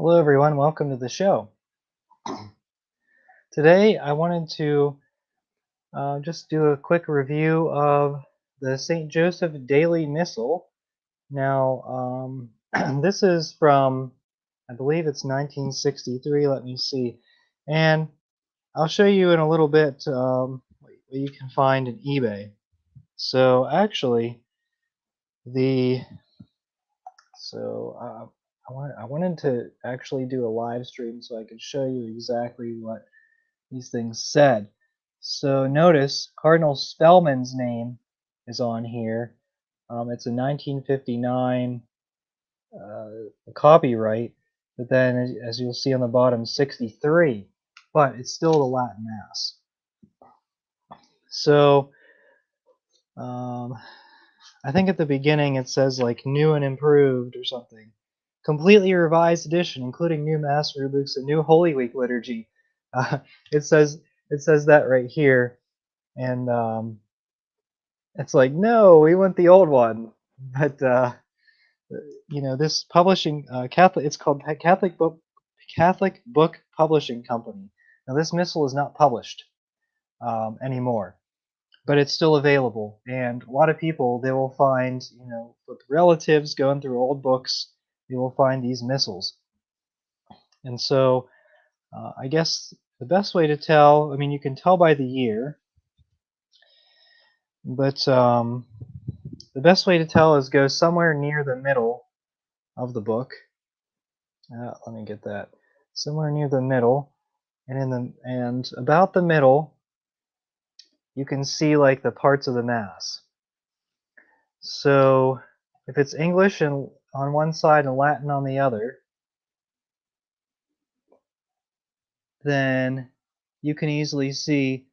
Hello, everyone. Welcome to the show. Today, I wanted to just do a quick review of the St. Joseph Daily Missal. Now, this is from, I believe it's 1963. Let me see. And I'll show you in a little bit what you can find in eBay. So, actually, the so I wanted to actually do a live stream so I could show you exactly what these things said. So notice Cardinal Spellman's name is on here. It's a 1959 copyright, but then as you'll see on the bottom, 63. But it's still the Latin Mass. So um, I think at the beginning it says like new and improved or something. Completely revised edition, including new Mass rubrics and new Holy Week liturgy. Uh, it says that right here. And it's like, no, we want the old one. But this publishing Catholic, it's called Catholic Book Publishing Company. Now this missal is not published anymore, but it's still available. And a lot of people, they will find, with relatives going through old books, they will find these missals. And so I guess the best way to tell, I mean, you can tell by the year, but the best way to tell is go somewhere near the middle of the book. Let me get that. Somewhere near the middle, and about the middle, you can see like the parts of the Mass. So if it's English and on one side and Latin on the other, then you can easily see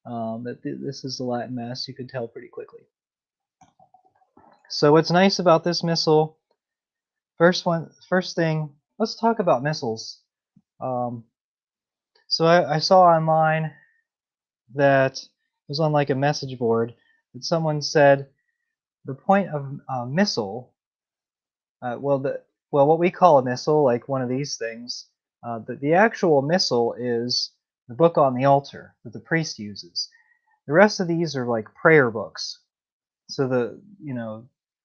that this is the Latin Mass. You can tell pretty quickly. So what's nice about this missal? First thing, let's talk about missals. So I saw online that it was on like a message board that someone said the point of missal, what we call a missal, like one of these things, the actual missal is the book on the altar that the priest uses. The rest of these are like prayer books. So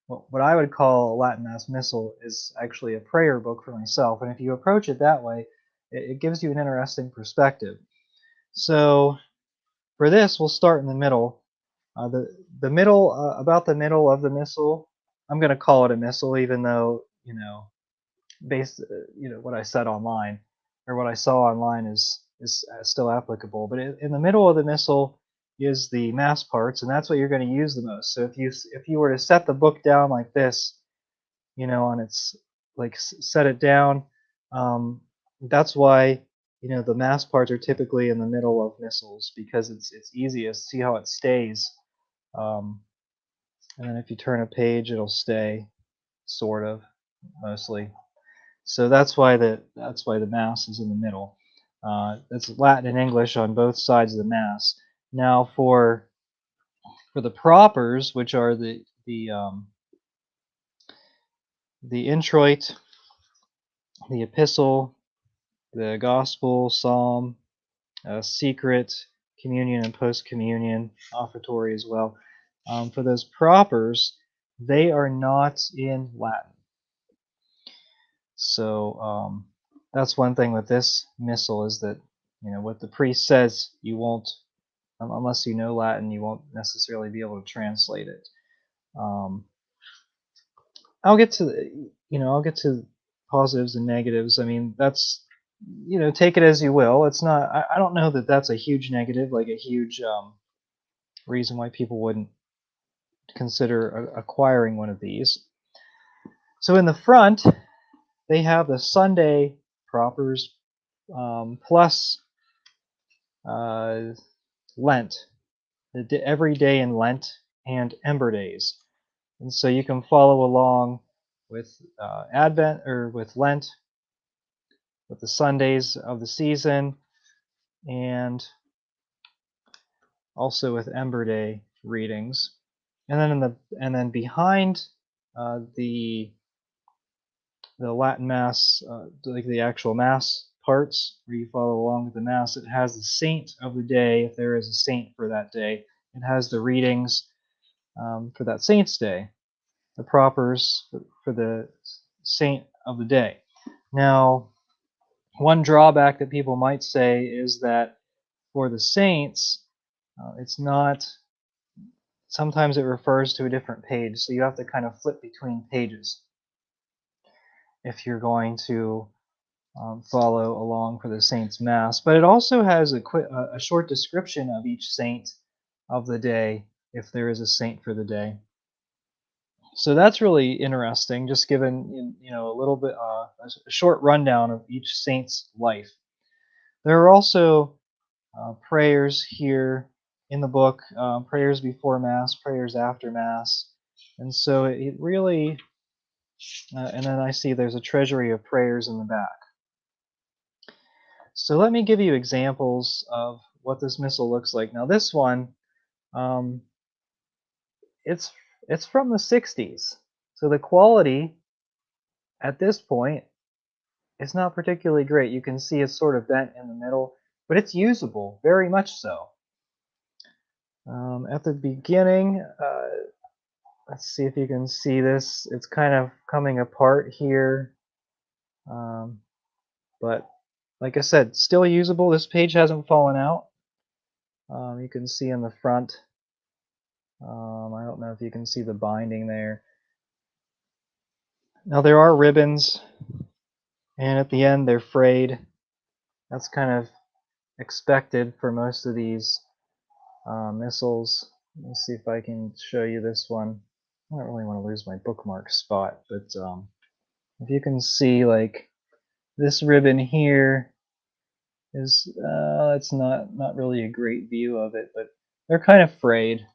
what I would call a Latin Mass missal is actually a prayer book for myself. And if you approach it that way, it gives you an interesting perspective. So for this, we'll start in the middle. About the middle of the missal, I'm going to call it a missal, even though based what I said online or what I saw online is still applicable. But in the middle of the missal is the Mass parts, and that's what you're going to use the most. So if you were to set the book down like this, on its like set it down, that's why the Mass parts are typically in the middle of missals because it's easiest. See how it stays. Um, and then if you turn a page, it'll stay, sort of, mostly. So that's why the Mass is in the middle. It's Latin and English on both sides of the Mass. Now for the propers, which are the introit, the epistle, the gospel, psalm, secret, communion, and post communion, offertory as well. For those propers, they are not in Latin. So that's one thing with this missal is that what the priest says, you won't, unless you know Latin, you won't necessarily be able to translate it. I'll get to positives and negatives. I mean, that's take it as you will. It's not. I don't know that that's a huge negative, like a huge reason why people wouldn't consider acquiring one of these. So in the front, they have the Sunday propers plus Lent, every day in Lent, and Ember Days. And so you can follow along with Advent or with Lent, with the Sundays of the season, and also with Ember Day readings. And then behind the the Latin Mass, like the actual Mass parts where you follow along with the Mass, it has the saint of the day, if there is a saint for that day. It has the readings for that saint's day, the propers for the saint of the day. Now, one drawback that people might say is that for the saints, it's not, sometimes it refers to a different page, so you have to kind of flip between pages if you're going to follow along for the saint's mass. But it also has a short description of each saint of the day, if there is a saint for the day. So that's really interesting, just given a little bit a short rundown of each saint's life. There are also prayers here in the book, prayers before Mass, prayers after Mass, and so it really. And then I see there's a treasury of prayers in the back. So let me give you examples of what this missal looks like. Now this one, um, it's from the 60s, so the quality at this point is not particularly great. You can see it's sort of bent in the middle, but it's usable, very much so. At the beginning, let's see if you can see this. It's kind of coming apart here, but like I said, still usable. This page hasn't fallen out. You can see in the front. I don't know if you can see the binding there. Now there are ribbons, and at the end they're frayed. That's kind of expected for most of these missals. Let me see if I can show you this one. I don't really want to lose my bookmark spot, but if you can see, like, this ribbon here is it's not really a great view of it, but they're kind of frayed,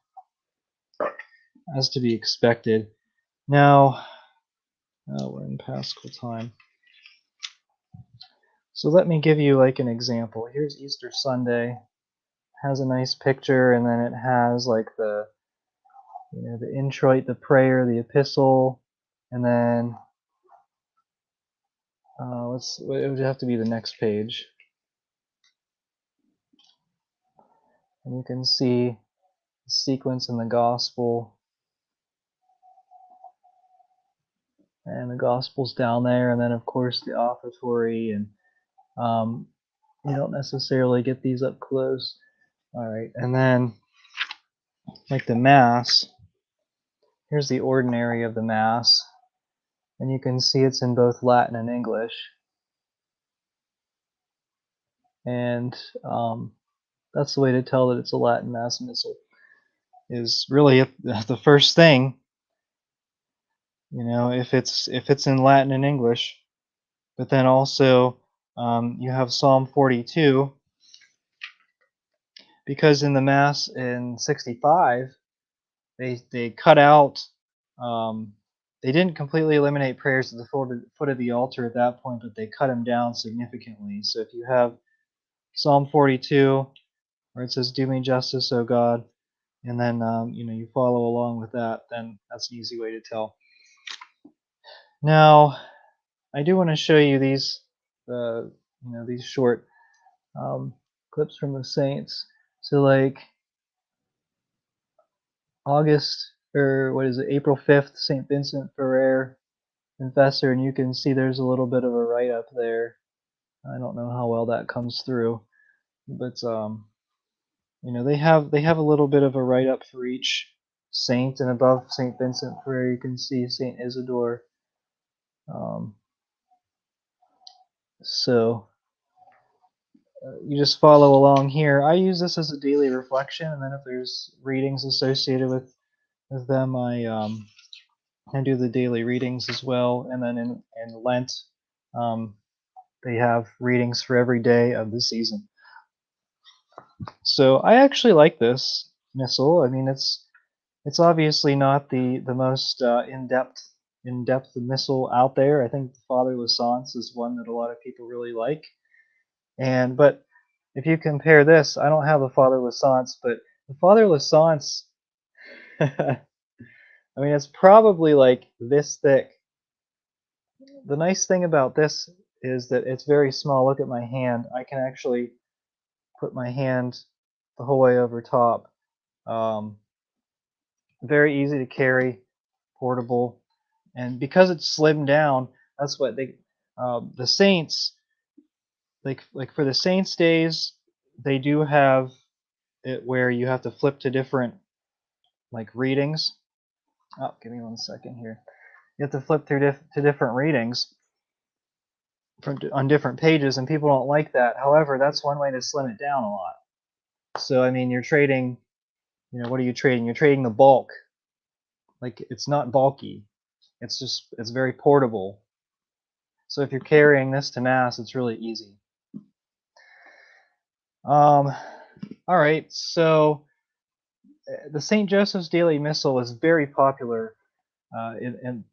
as to be expected. Now, we're in Paschal time. So let me give you like an example. Here's Easter Sunday. It has a nice picture, and then it has like the the introit, the prayer, the epistle, and then it would have to be the next page. And you can see the sequence in the gospel, and the gospel's down there, and then of course the offertory, and you don't necessarily get these up close. All right, and then like the Mass, here's the ordinary of the Mass, and you can see it's in both Latin and English. And that's the way to tell that it's a Latin Mass missal, is really the first thing, if it's in Latin and English. But then also you have Psalm 42, because in the Mass in 65 they cut out, they didn't completely eliminate prayers at the foot of the altar at that point, but they cut them down significantly. So if you have Psalm 42, where it says, "Do me justice, O God," and then you follow along with that, then that's an easy way to tell. Now, I do want to show you these, these short clips from the saints. So, like April 5th, Saint Vincent Ferrer, Confessor, and you can see there's a little bit of a write up there. I don't know how well that comes through, but they have a little bit of a write up for each saint, and above Saint Vincent Ferrer you can see Saint Isidore. So you just follow along here. I use this as a daily reflection, and then if there's readings associated with them, I do the daily readings as well. And then in Lent, they have readings for every day of the season. So I actually like this missal. I mean, it's obviously not the most in-depth missal out there. I think the Father Lasance is one that a lot of people really like. But if you compare this, I don't have the Father Lasance, but the Father Lasance, I mean, it's probably like this thick. the nice thing about this is that it's very small. Look at my hand. I can actually put my hand the whole way over top. Um, very easy to carry, portable, and because it's slimmed down, that's what the Saints, like for the Saints days, they do have it where you have to flip to different like readings. Oh, give me 1 second here. You have to flip through to different readings on different pages, and people don't like that. However, that's one way to slim it down a lot. So I mean, you're trading. What are you trading? You're trading the bulk. Like it's not bulky. It's very portable. So if you're carrying this to mass, it's really easy. All right, so the St. Joseph's Daily Missal was very popular in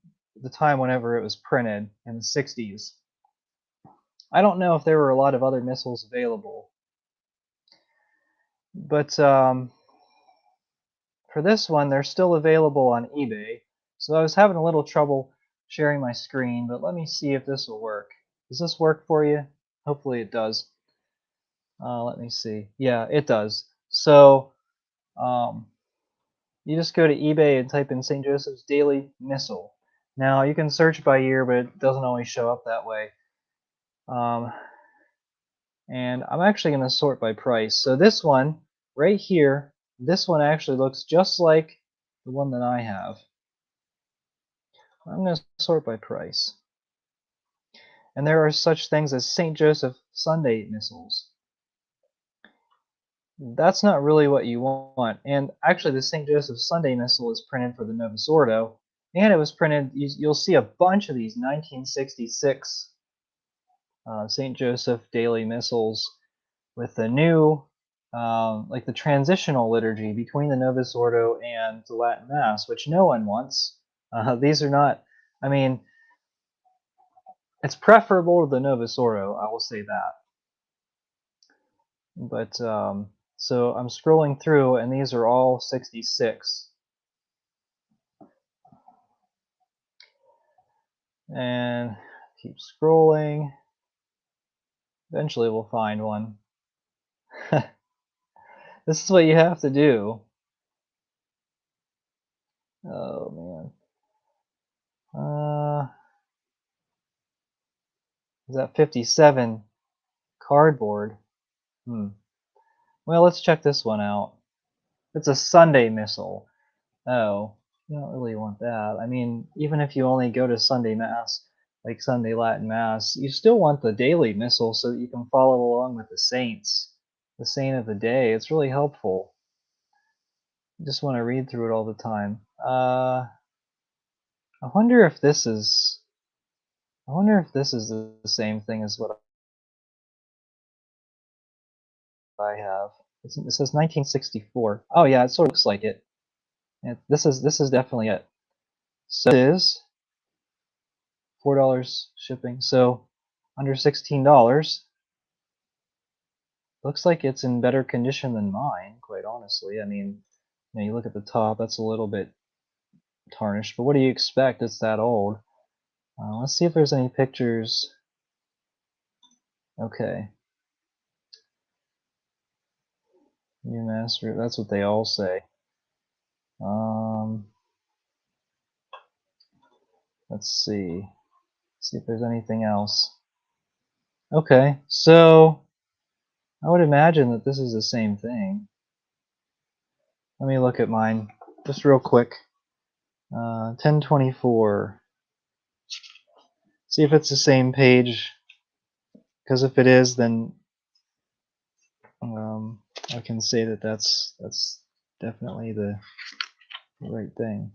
the time whenever it was printed in the 60s. I don't know if there were a lot of other missals available, but for this one, they're still available on eBay. So I was having a little trouble sharing my screen, but let me see if this will work. Does this work for you? Hopefully it does. Let me see. Yeah, it does. So you just go to eBay and type in St. Joseph's Daily Missal. Now you can search by year, but it doesn't always show up that way. And I'm actually going to sort by price. So this one right here, this one actually looks just like the one that I have. I'm going to sort by price. And there are such things as St. Joseph Sunday Missals. That's not really what you want. And actually the St. Joseph Sunday Missal is printed for the Novus Ordo. And it was printed, you'll see a bunch of these 1966 St. Joseph Daily Missals with the new, like the transitional liturgy between the Novus Ordo and the Latin Mass, which no one wants. These are not, I mean, it's preferable to the Novus Ordo, I will say that. But, so I'm scrolling through, and these are all 66. And keep scrolling. Eventually we'll find one. This is what you have to do. Oh man. Is that 57 cardboard? Well, let's check this one out. It's a Sunday Missal. Oh, you don't really want that. I mean, even if you only go to Sunday Mass, like Sunday Latin Mass, you still want the daily Missal so that you can follow along with the saints, the saint of the day. It's really helpful. You just want to read through it all the time. I wonder if this is. I wonder if this is the same thing as what I have. It says 1964. Oh yeah, it sort of looks like it. This is definitely it. So it is $4 shipping. So under $16. Looks like it's in better condition than mine, quite honestly. I mean, you look at the top, that's a little bit tarnished, but what do you expect? It's that old. Let's see if there's any pictures. Okay. New master, that's what they all say. Let's see. See if there's anything else. Okay, so I would imagine that this is the same thing. Let me look at mine just real quick. 1024. See if it's the same page, because if it is, then I can say that that's definitely the right thing.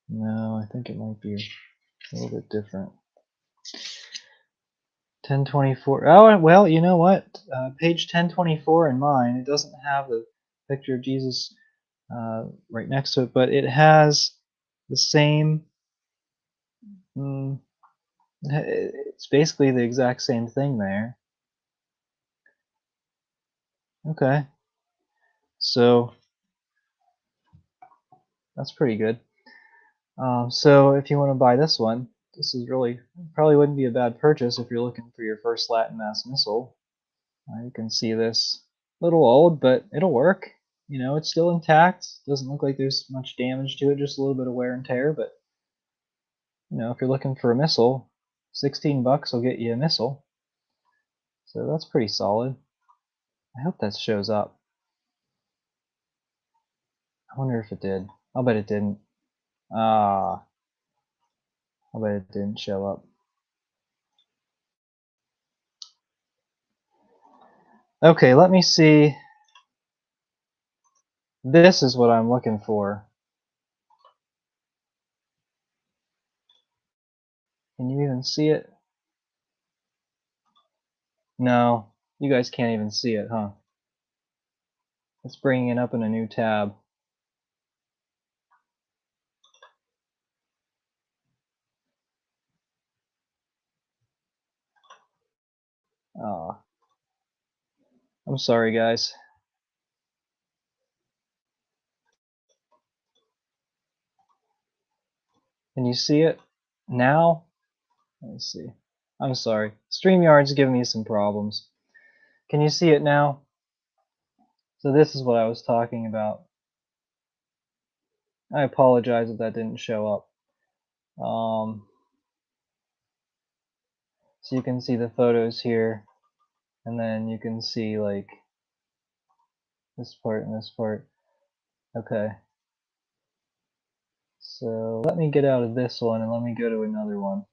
No, I think it might be a little bit different. 1024. Oh, well, you know what? Page 1024 in mine, it doesn't have the picture of Jesus right next to it, but it has the same. It's basically the exact same thing there. Okay. So that's pretty good. So if you want to buy this one, this is really probably wouldn't be a bad purchase if you're looking for your first Latin Mass Missal. You can see this a little old, but it'll work. You know, it's still intact. Doesn't look like there's much damage to it, just a little bit of wear and tear. But you know, if you're looking for a Missal, 16 bucks will get you a Missal. So that's pretty solid. I hope that shows up. I wonder if it did. I'll bet it didn't. I'll bet it didn't show up. Okay, let me see. This is what I'm looking for. Can you even see it? No, you guys can't even see it, huh? It's bringing it up in a new tab. Oh, I'm sorry, guys. Can you see it now? Let me see. I'm sorry. StreamYard's giving me some problems. Can you see it now? So this is what I was talking about. I apologize if that didn't show up. So you can see the photos here, and then you can see like this part and this part. Okay. So let me get out of this one and let me go to another one.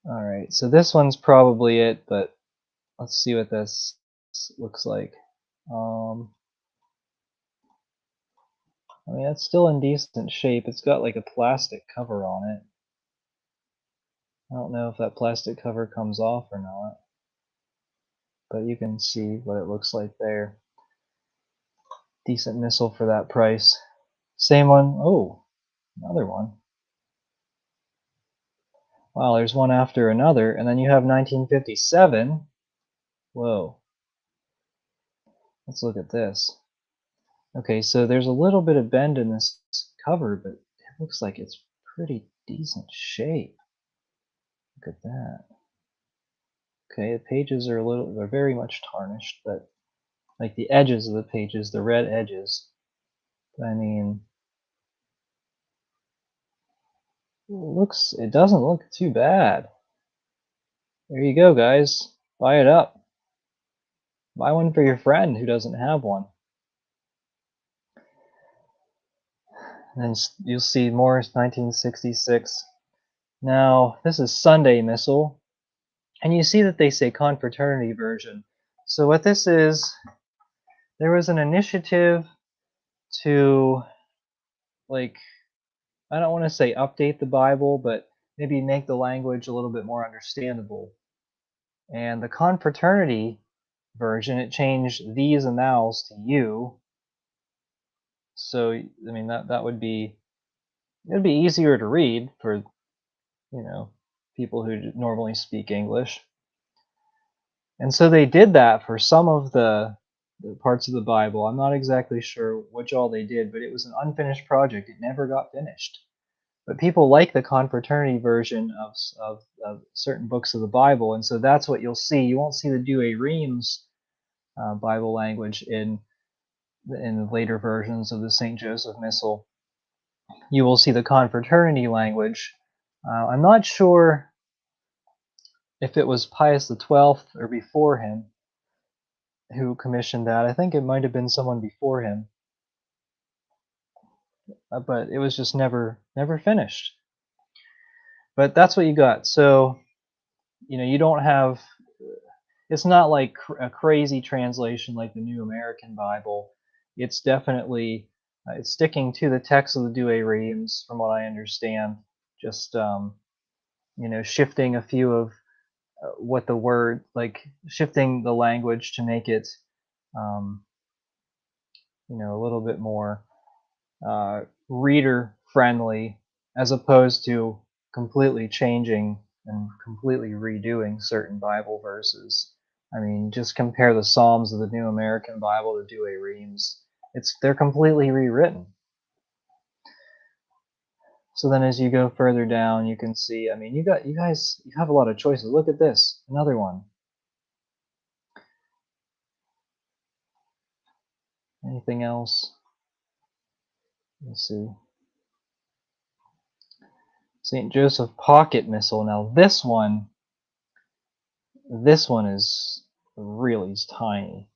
Alright, so this one's probably it, but let's see what this looks like. I mean, it's still in decent shape. It's got like a plastic cover on it. I don't know if that plastic cover comes off or not, but you can see what it looks like there. Decent Missal for that price. Same one. Oh, another one. Wow, there's one after another, and then you have 1957. Whoa. Let's look at this. Okay, so there's a little bit of bend in this cover, but it looks like it's pretty decent shape. Look at that. Okay, the pages are very much tarnished, but like the edges of the pages, the red edges. I mean, it doesn't look too bad. There you go, guys. Buy it up. Buy one for your friend who doesn't have one. And then you'll see more 1966. Now, this is Sunday Missal, and you see that they say confraternity version. So what this is, there was an initiative to, like, I don't want to say update the Bible, but maybe make the language a little bit more understandable. And the confraternity version, it changed these and thous to you. So, I mean, that would be, it'd be easier to read for, you know, people who normally speak English. And so they did that for some of the parts of the Bible. I'm not exactly sure which all they did, but it was an unfinished project. It never got finished. But people like the confraternity version of certain books of the Bible, and so that's what you'll see. You won't see the Douay Rheims Bible language in the later versions of the St. Joseph Missal. You will see the confraternity language. I'm not sure if it was Pius XII or before him who commissioned that. I think it might have been someone before him, but it was just never finished. But that's what you got. So, you know, you don't have, it's not like a crazy translation like the New American Bible. It's definitely it's sticking to the text of the Douay Rheims, from what I understand. Just you know, shifting a few of what the word, like shifting the language to make it you know, a little bit more reader friendly, as opposed to completely changing and completely redoing certain Bible verses. I mean, just compare the Psalms of the New American Bible to Douay Rheims. They're completely rewritten. So then as you go further down, you can see, I mean, you guys, you have a lot of choices. Look at this, another one. Anything else? Let's see. St. Joseph Pocket Missal. Now this one is really tiny.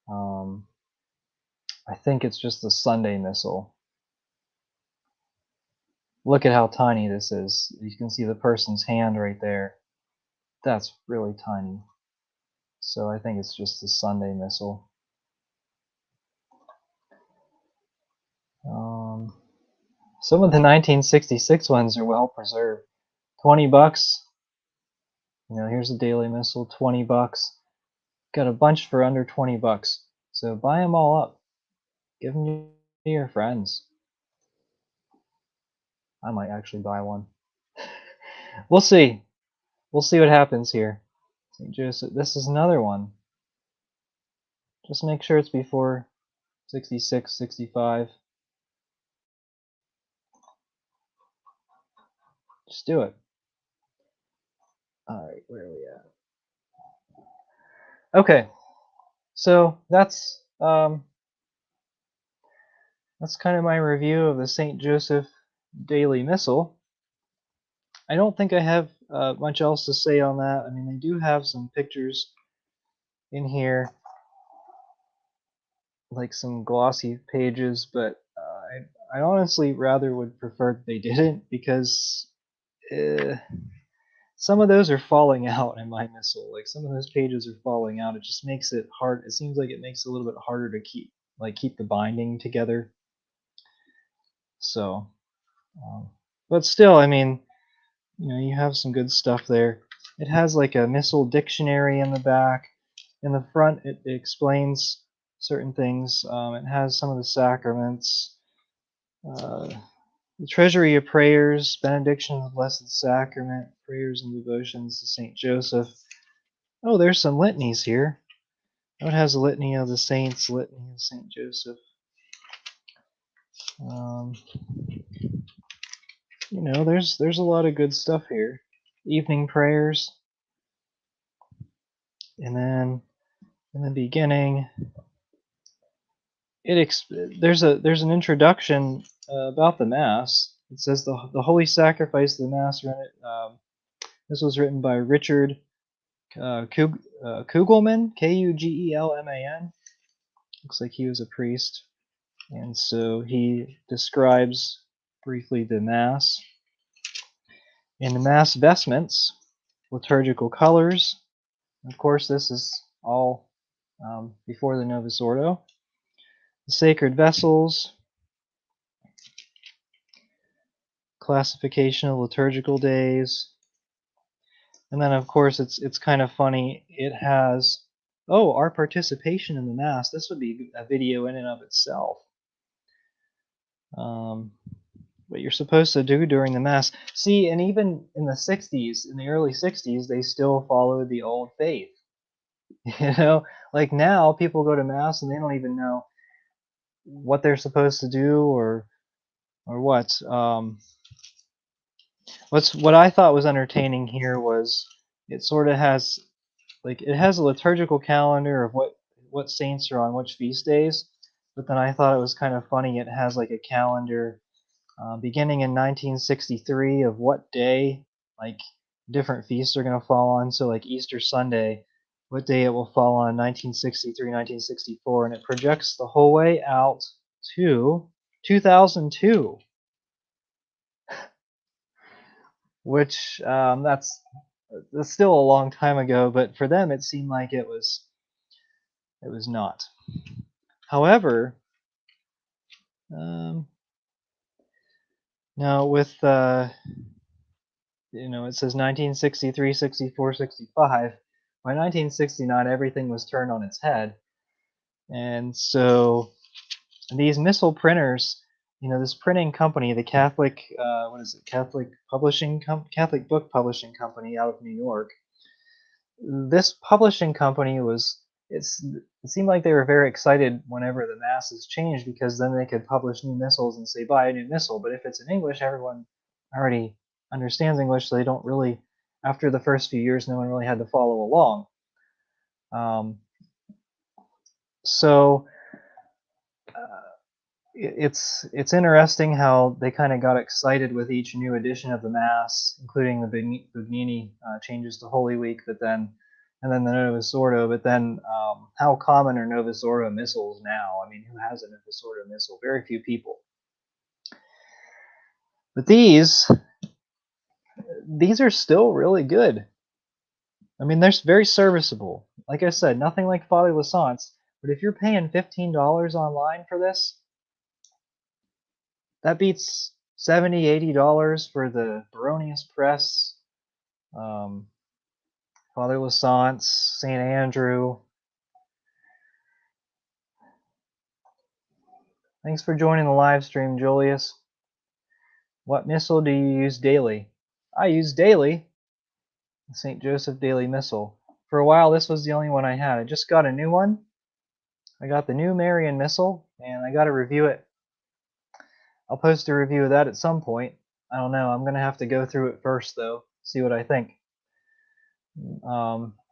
I think it's just the Sunday Missal. Look at how tiny this is. You can see the person's hand right there. That's really tiny. So I think it's just the Sunday Missal. Some of the 1966 ones are well preserved. 20 bucks. You know, here's a daily missal, 20 bucks. Got a bunch for under 20 bucks. So buy them all up. Give them to your friends. I might actually buy one. We'll see. We'll see what happens here. St. Joseph. This is another one. Just make sure it's before 66, 65. Just do it. Alright, where are we at? Okay. So that's kind of my review of the St. Joseph Daily Missal. I don't think I have much else to say on that. I mean, they do have some pictures in here, like some glossy pages, but I honestly rather would prefer that they didn't, because some of those are falling out in my missal. Like, some of those pages are falling out. It just makes it hard. It seems like it makes it a little bit harder to keep the binding together. So, but still, I mean, you know, you have some good stuff there. It has like a missal dictionary in the back. In the front, it explains certain things. It has some of the sacraments, the treasury of prayers, benediction of the Blessed Sacrament, prayers and devotions to Saint Joseph. Oh, there's some litanies here. Oh, it has a litany of the saints, litany of Saint Joseph. You know, there's a lot of good stuff here. Evening prayers, and then in the beginning, there's an introduction about the Mass. It says the Holy Sacrifice of the Mass. This was written by Richard Kugelman, Kugelman. Looks like he was a priest, and so he describes briefly the Mass. In the Mass vestments, liturgical colors. Of course, this is all before the Novus Ordo. The sacred vessels, classification of liturgical days, and then of course it's kind of funny. It has our participation in the Mass. This would be a video in and of itself. What you're supposed to do during the Mass. See, and even in the 60s, in the early 60s, they still followed the old faith. You know, like now people go to Mass and they don't even know what they're supposed to do or what. What I thought was entertaining here was it sort of has, like, it has a liturgical calendar of what saints are on which feast days, but then I thought it was kind of funny. It has like a calendar beginning in 1963 of what day like different feasts are going to fall on. So like Easter Sunday, what day it will fall on, 1963, 1964, and it projects the whole way out to 2002, which that's still a long time ago, but for them it seemed like it was not. However, now with you know, it says 1963, 64, 65. By 1969, everything was turned on its head, and so these missal printers, you know, this printing company, the Catholic, what is it? Catholic Book Publishing Company out of New York. This publishing company it seemed like they were very excited whenever the masses changed, because then they could publish new missals and say buy a new missal. But if it's in English, everyone already understands English, so they don't really, after the first few years, no one really had to follow along. Um, so it's interesting how they kind of got excited with each new edition of the Mass, including the Bugnini changes to Holy Week, but then and then the Novus Ordo. But then, how common are Novus Ordo missals now? I mean, who has a Novus Ordo missal? Very few people. But these are still really good. I mean, they're very serviceable. Like I said, nothing like Father Lassance, but if you're paying $15 online for this, that beats $70, $80 for the Baronius Press, Father Lassance, St. Andrew. Thanks for joining the live stream, Julius. What missal do you use daily? I use daily the St. Joseph Daily Missal. For a while, this was the only one I had. I just got a new one. I got the new Marian Missal, and I got to review it. I'll post a review of that at some point. I don't know. I'm going to have to go through it first, though, see what I think.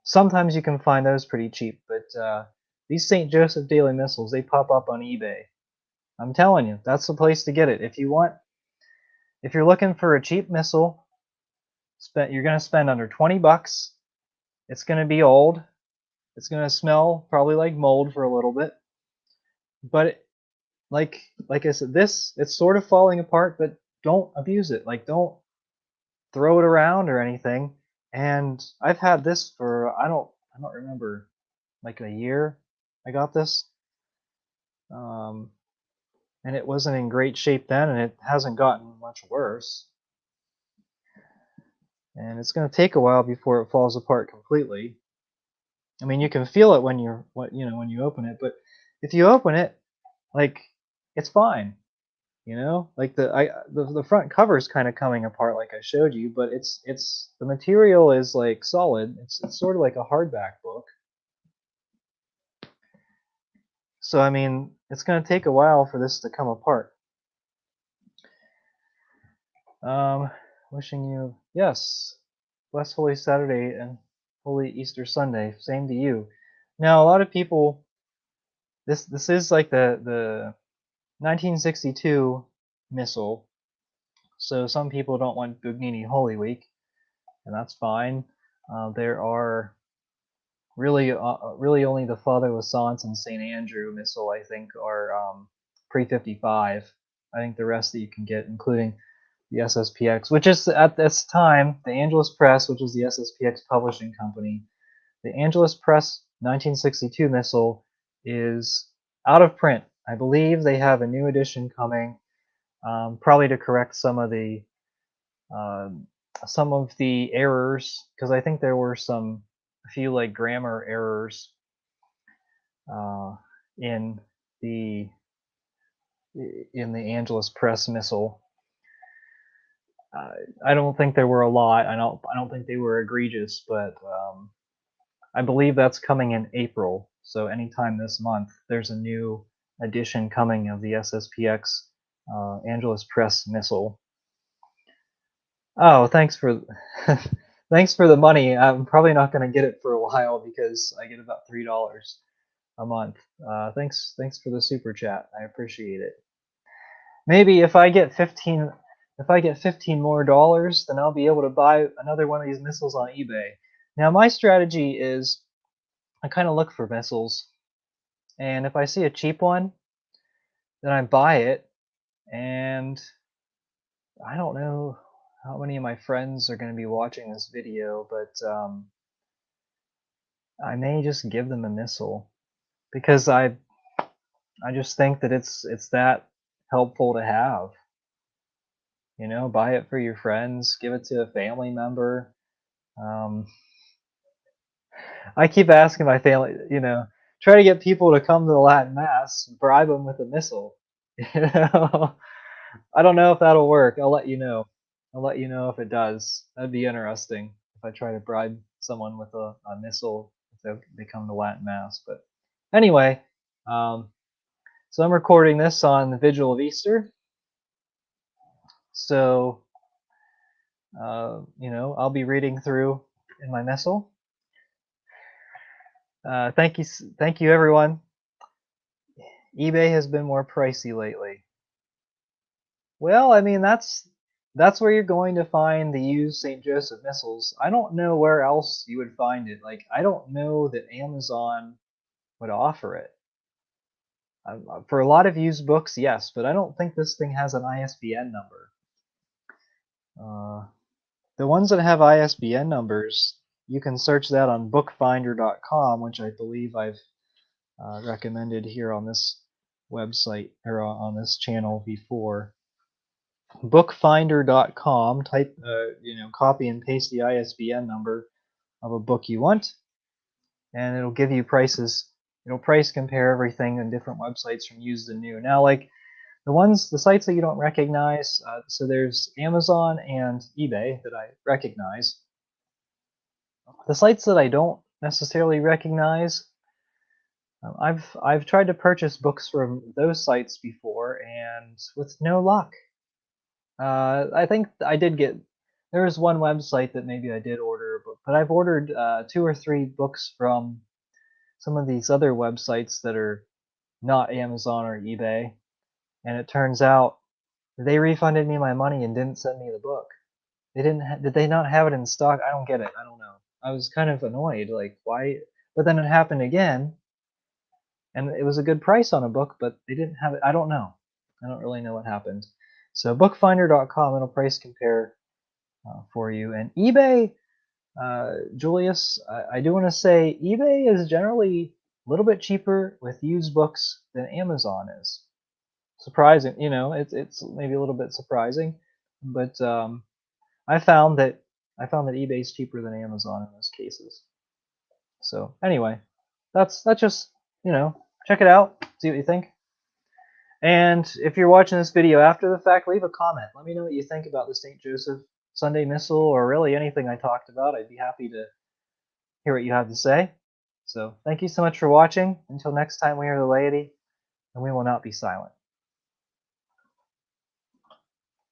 Sometimes you can find those pretty cheap, but these St. Joseph Daily Missals, they pop up on eBay. I'm telling you, that's the place to get it. If you're looking for a cheap missal, you're going to spend under 20 bucks. It's going to be old. It's going to smell probably like mold for a little bit. But like I said, it's sort of falling apart, but don't abuse it. Like, don't throw it around or anything. And I've had this for I don't remember, like a year. I got this, and it wasn't in great shape then, and it hasn't gotten much worse. And it's going to take a while before it falls apart completely. I mean, you can feel it when you open it, but if you open it, like, it's fine. Like the front cover is kind of coming apart, like I showed you, but it's the material is like solid. It's sort of like a hardback book. So I mean, it's going to take a while for this to come apart. Wishing you, yes, blessed Holy Saturday and Holy Easter Sunday. Same to you. Now, a lot of people, this is like the 1962 Missal. So some people don't want Bugnini Holy Week, and that's fine. There are really only the Father Lassance and St. Andrew Missal, I think, are pre-55. I think the rest that you can get, including the SSPX, which is at this time the Angelus Press, which is the SSPX publishing company. The Angelus Press 1962 Missal is out of print. I believe they have a new edition coming, probably to correct some of the errors, because I think there were a few like grammar errors in the Angelus Press Missal. I don't think there were a lot. I don't think they were egregious, but I believe that's coming in April. So anytime this month, there's a new edition coming of the SSPX Angelus Press Missal. Oh, thanks for thanks for the money. I'm probably not going to get it for a while because I get about $3 a month. Thanks for the super chat. I appreciate it. Maybe if I get 15 more dollars, then I'll be able to buy another one of these missals on eBay. Now, my strategy is I kind of look for missals, and if I see a cheap one, then I buy it. And I don't know how many of my friends are going to be watching this video, but I may just give them a missal because I just think that it's that helpful to have. Buy it for your friends, give it to a family member. I keep asking my family, try to get people to come to the Latin Mass, bribe them with a missal. I don't know if that'll work. I'll let you know. I'll let you know if it does. That'd be interesting if I try to bribe someone with a missal if they come to Latin Mass. But anyway, so I'm recording this on the Vigil of Easter. So I'll be reading through in my Missal. Thank you everyone. eBay has been more pricey lately. Well, I mean that's where you're going to find the used St. Joseph Missals. I don't know where else you would find it. Like I don't know that Amazon would offer it. For a lot of used books, yes, but I don't think this thing has an ISBN number. The ones that have ISBN numbers, you can search that on bookfinder.com, which I believe I've recommended here on this website or on this channel before. Bookfinder.com, type, copy and paste the ISBN number of a book you want, and it'll give you prices. It'll price compare everything on different websites from used and new. Now, like the sites that you don't recognize, so there's Amazon and eBay that I recognize. The sites that I don't necessarily recognize, I've tried to purchase books from those sites before, and with no luck. I think I did get. There was one website that maybe I did order a book, but I've ordered 2 or 3 books from some of these other websites that are not Amazon or eBay, and it turns out they refunded me my money and didn't send me the book. They didn't. Did they not have it in stock? I don't get it. I don't know. I was kind of annoyed, like why? But then it happened again, and it was a good price on a book, but they didn't have it. I don't know. I don't really know what happened. So bookfinder.com, it'll price compare for you. And eBay, Julius, I do want to say eBay is generally a little bit cheaper with used books than Amazon is. Surprising, it's maybe a little bit surprising, but I found that eBay is cheaper than Amazon in those cases. So anyway, that's just check it out, see what you think. And if you're watching this video after the fact, leave a comment. Let me know what you think about the St. Joseph Sunday Missal, or really anything I talked about. I'd be happy to hear what you have to say. So thank you so much for watching. Until next time, we are the laity, and we will not be silent.